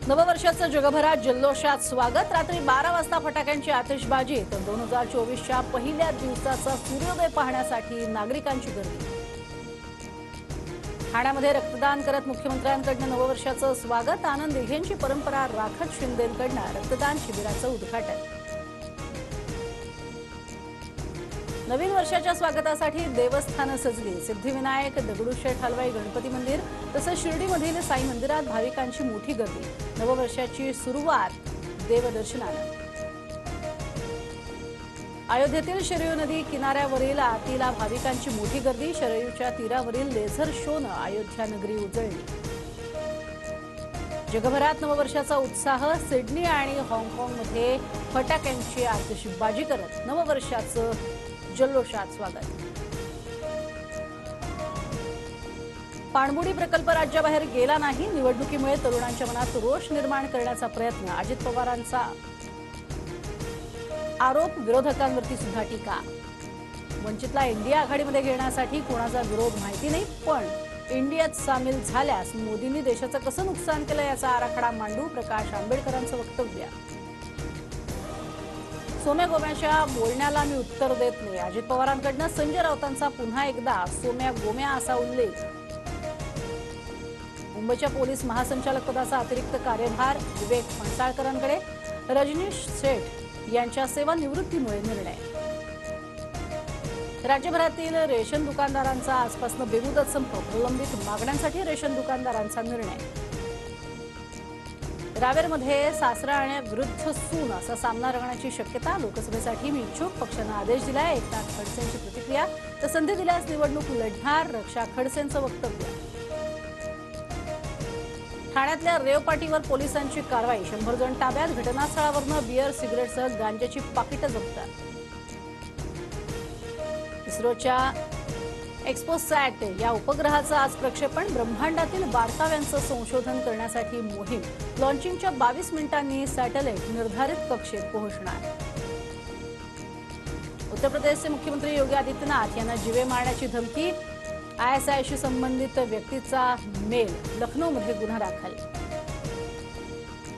नववर्षाचं जगभरात जल्लोषात स्वागत। रात्री 12 वाजता फटाक्यांची आतिषबाजी तर 2024च्या पहिल्या दिवसाचा सूर्योदय पाहण्यासाठी नागरिकांची गर्दी। ठाण्यामध्ये रक्तदान करत मुख्यमंत्र्यांकडून नववर्षाचं स्वागत। आनंद दिघेंची परंपरा राखत शिंदेंकडून रक्तदान शिबिराचं उद्घाटन। नवीन वर्षाच्या स्वागतासाठी देवस्थानं सजली। सिद्धिविनायक, दगडूशेठ हलवाई गणपती मंदिर तसंच शिर्डीमधील साई मंदिरात भाविकांची मोठी गर्दी। नववर्षाची सुरुवात देवदर्शनानं। अयोध्येतील शरयू नदी किनाऱ्यावरील आरतीला भाविकांची मोठी गर्दी। शरयूच्या तीरावरील लेझर शोनं अयोध्या नगरी उजळली। जगभरात नववर्षाचा उत्साह। सिडनी आणि हाँगकाँगमध्ये फटाक्यांची आतिषबाजी करत नववर्षाचं जल्लोषात स्वागत। पाणबुडी प्रकल्प राज्याबाहेर गेला नाही। निवडणुकीमुळे तरुणांच्या मनात रोष निर्माण करण्याचा प्रयत्न। अजित पवारांचा आरोप, विरोधकांवरती सुद्धा टीका। वंचितला इंडिया आघाडीमध्ये घेण्यासाठी कोणाचा विरोध माहिती नाही, पण इंडियात सामील झाल्यास मोदींनी देशाचं कसं नुकसान केलं याचा आराखडा मांडू, प्रकाश आंबेडकरांचं वक्तव्य। सोम्या गोम्याच्या बोलण्याला मी उत्तर देत नाही। अजित पवारांकडून संजय राऊतांचा पुन्हा एकदा सोम्या गोम्या असा उल्लेख। मुंबईच्या पोलीस महासंचालक पदाचा अतिरिक्त कार्यभार विवेक फणसाळकरांकडे। रजनीश सेठ यांच्या सेवानिवृत्तीमुळे निर्णय। राज्यभरातील रेशन दुकानदारांचा आजपासून बेमुदत संप। प्रलंबित मागण्यांसाठी रेशन दुकानदारांचा निर्णय। रावेरमध्ये सासरा आणि विरुद्ध सून असा सामना रंगण्याची शक्यता। लोकसभेसाठी मी इच्छुक, पक्षानं आदेश दिलाय। एकनाथ खडसेंची प्रतिक्रिया। तर संधी दिल्यास निवडणूक लढणार, रक्षा खडसेंचं वक्तव्य। ठाण्यातल्या रेव पाटीवर पोलिसांची कारवाई। 100 जण ताब्यात। घटनास्थळावरून बियर, सिगरेटसह गांजाची पाकिटं जप्त। इस्रोच्या एक्स्पोसॅट या उपग्रहाचं आज प्रक्षेपण। ब्रह्मांडातील बारकाव्यांचं संशोधन करण्यासाठी मोहीम। लॉन्चिंगच्या 22 मिनिटांनी सॅटेलाइट निर्धारित कक्षेत पोहोचणार। उत्तर प्रदेशचे मुख्यमंत्री योगी आदित्यनाथ यांना जीवे मारण्याची धमकी। ISIशी संबंधित व्यक्तीचा मेल। लखनौमध्ये गुन्हा दाखल।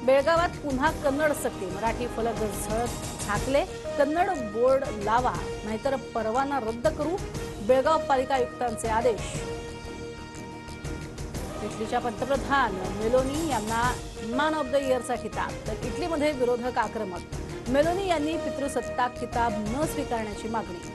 बेळगावात पुन्हा कन्नड सक्ती। मराठी फलक झाकले। कन्नड बोर्ड लावा, नाहीतर परवाना रद्द करू। बेळगाव पालिका आयुक्तांचे आदेश। इटलीच्या पंतप्रधान मेलोनी यांना मॅन ऑफ द इयरचा किताब। तर इटलीमध्ये विरोधक आक्रमक। मेलोनी यांनी पितृसत्ताक किताब न स्वीकारण्याची मागणी।